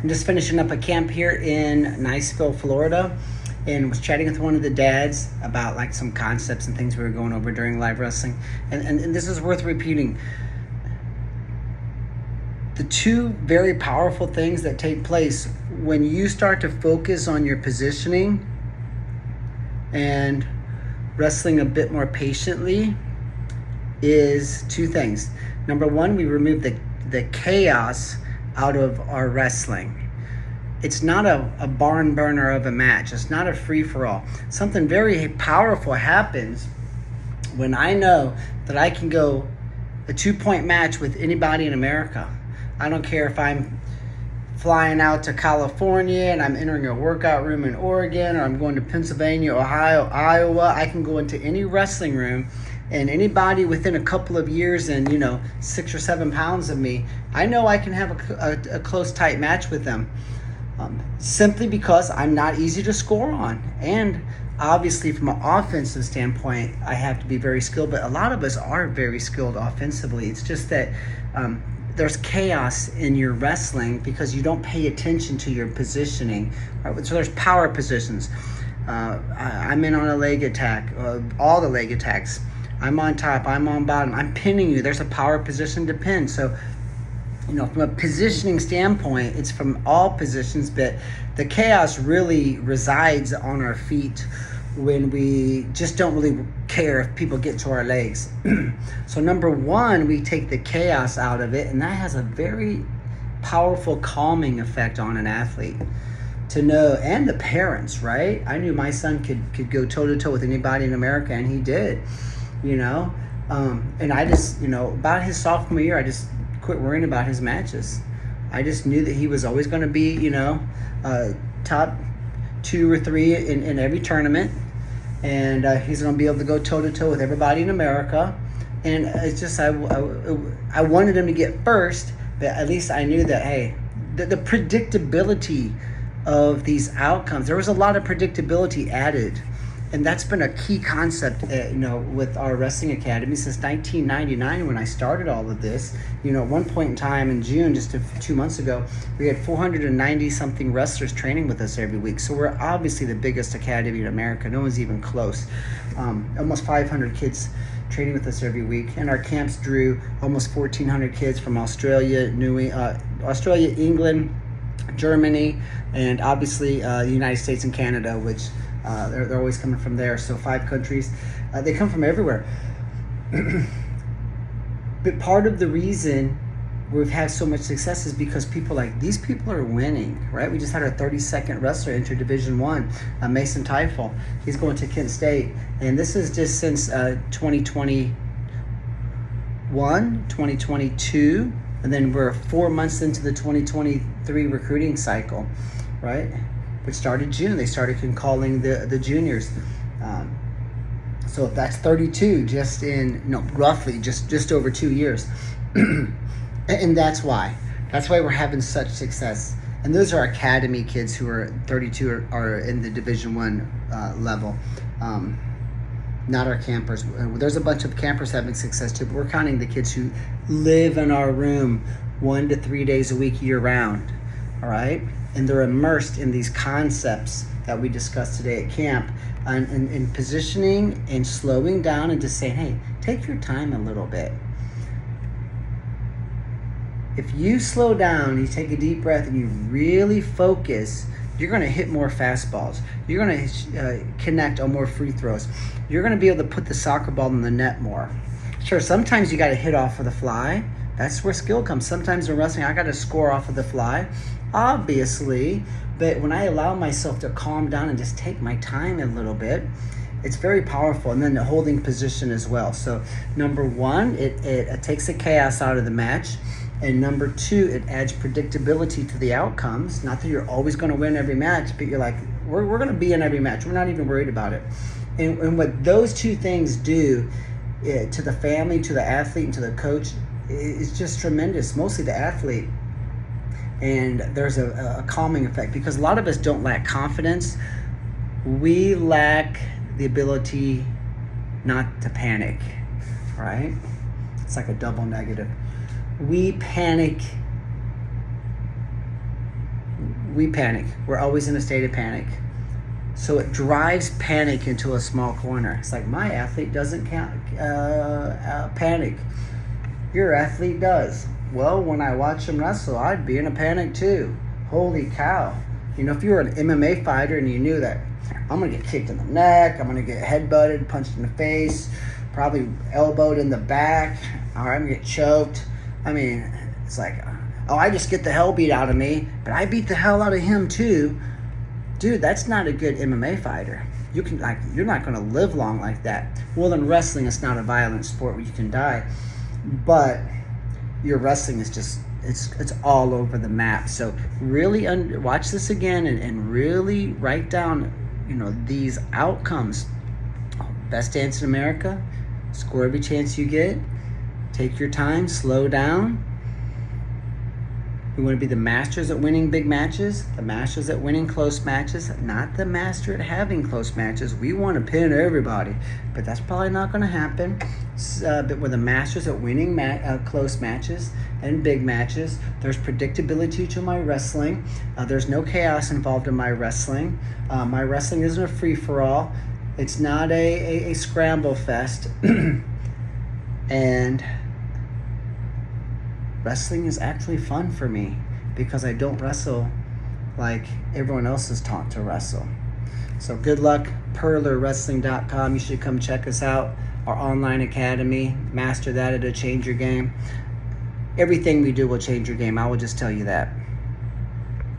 I'm just finishing up a camp here in Niceville, Florida, and was chatting with one of the dads about like some concepts and things we were going over during live wrestling. And this is worth repeating. The two very powerful things that take place when you start to focus on your positioning and wrestling a bit more patiently is two things. Number one, we remove the chaos out of our wrestling. It's not a barn burner of a match. It's not a free-for-all. Something very powerful happens when I know that I can go a 2-point match with anybody in America. I don't care if I'm flying out to California and I'm entering a workout room in Oregon, or I'm going to Pennsylvania, Ohio, Iowa. I can go into any wrestling room, and anybody within a couple of years and 6 or 7 pounds of me, I know I can have a close, tight match with them, simply because I'm not easy to score on. And obviously from an offensive standpoint, I have to be very skilled, but a lot of us are very skilled offensively. It's just that there's chaos in your wrestling because you don't pay attention to your positioning. Right? So there's power positions. I'm in on a leg attack, all the leg attacks. I'm on top, I'm on bottom, I'm pinning you. There's a power position to pin. So, from a positioning standpoint, it's from all positions, but the chaos really resides on our feet when we just don't really care if people get to our legs. So number one, we take the chaos out of it, and that has a very powerful calming effect on an athlete to know, and the parents, right? I knew my son could go toe-to-toe with anybody in America, and he did, and I just, about his sophomore year, I just quit worrying about his matches. I just knew that he was always going to be, top 2 or 3 in every tournament, and he's going to be able to go toe-to-toe with everybody in America. And it's just I wanted him to get first, but at least I knew that, hey, the predictability of these outcomes, there was a lot of predictability added. And that's been a key concept, with our wrestling academy since 1999 when I started all of this. At one point in time in June, just 2 months ago, we had 490 something wrestlers training with us every week. So we're obviously the biggest academy in America. No one's even close. Almost 500 kids training with us every week. And our camps drew almost 1,400 kids from Australia, England, Germany, and obviously the United States and Canada, which they're always coming from there. So 5 countries. They come from everywhere. But part of the reason we've had so much success is because these people are winning, right? We just had our 32nd wrestler enter Division I, Mason Teifel. He's going to Kent State. And this is just since 2021, 2022. And then we're 4 months into the 2023 recruiting cycle, right? Which started June. They started calling the juniors. So that's 32 just in, roughly just over 2 years. And that's why we're having such success. And those are academy kids who are 32 are in the Division I level. Not our campers. There's a bunch of campers having success too, but we're counting the kids who live in our room 1 to 3 days a week year round. All right? And they're immersed in these concepts that we discussed today at camp, and in positioning and slowing down and just saying, hey, take your time a little bit. If you slow down, you take a deep breath, and you really focus, you're going to hit more fastballs. You're going to connect on more free throws. You're going to be able to put the soccer ball in the net more. Sure, sometimes you got to hit off of the fly. That's where skill comes. Sometimes in wrestling, I got to score off of the fly, obviously. But when I allow myself to calm down and just take my time a little bit, it's very powerful. And then the holding position as well. So number one, it takes the chaos out of the match. And number two, it adds predictability to the outcomes. Not that you're always going to win every match, but you're like, we're going to be in every match. We're not even worried about it. And what those two things do to the family, to the athlete, and to the coach is just tremendous. Mostly the athlete. And there's a calming effect because a lot of us don't lack confidence. We lack the ability not to panic, right? It's like a double negative. We panic we panic. We're always in a state of panic. So it drives panic into a small corner. It's like, my athlete doesn't panic. Your athlete does. Well, when I watch him wrestle, I'd be in a panic too. Holy cow. You know, if you were an MMA fighter and you knew that I'm going to get kicked in the neck, I'm going to get headbutted, punched in the face, probably elbowed in the back, or I'm going to get choked. I mean, it's like, oh, I just get the hell beat out of me, but I beat the hell out of him too. Dude, that's not a good MMA fighter. You're not going to live long like that. Well, in wrestling, it's not a violent sport where you can die, but your wrestling is just, it's all over the map. So really watch this again and really write down, you know, these outcomes. Best dance in America, score every chance you get, take your time, slow down. We want to be the masters at winning big matches, the masters at winning close matches, not the master at having close matches. We want to pin everybody, but that's probably not going to happen. But we're the masters at winning close matches and big matches. There's predictability to my wrestling. There's no chaos involved in my wrestling. My wrestling isn't a free-for-all. It's not a scramble fest. And wrestling is actually fun for me because I don't wrestle like everyone else is taught to wrestle. So good luck, perlerwrestling.com. You should come check us out. Our online academy, master that, it'll change your game. Everything we do will change your game. I will just tell you that.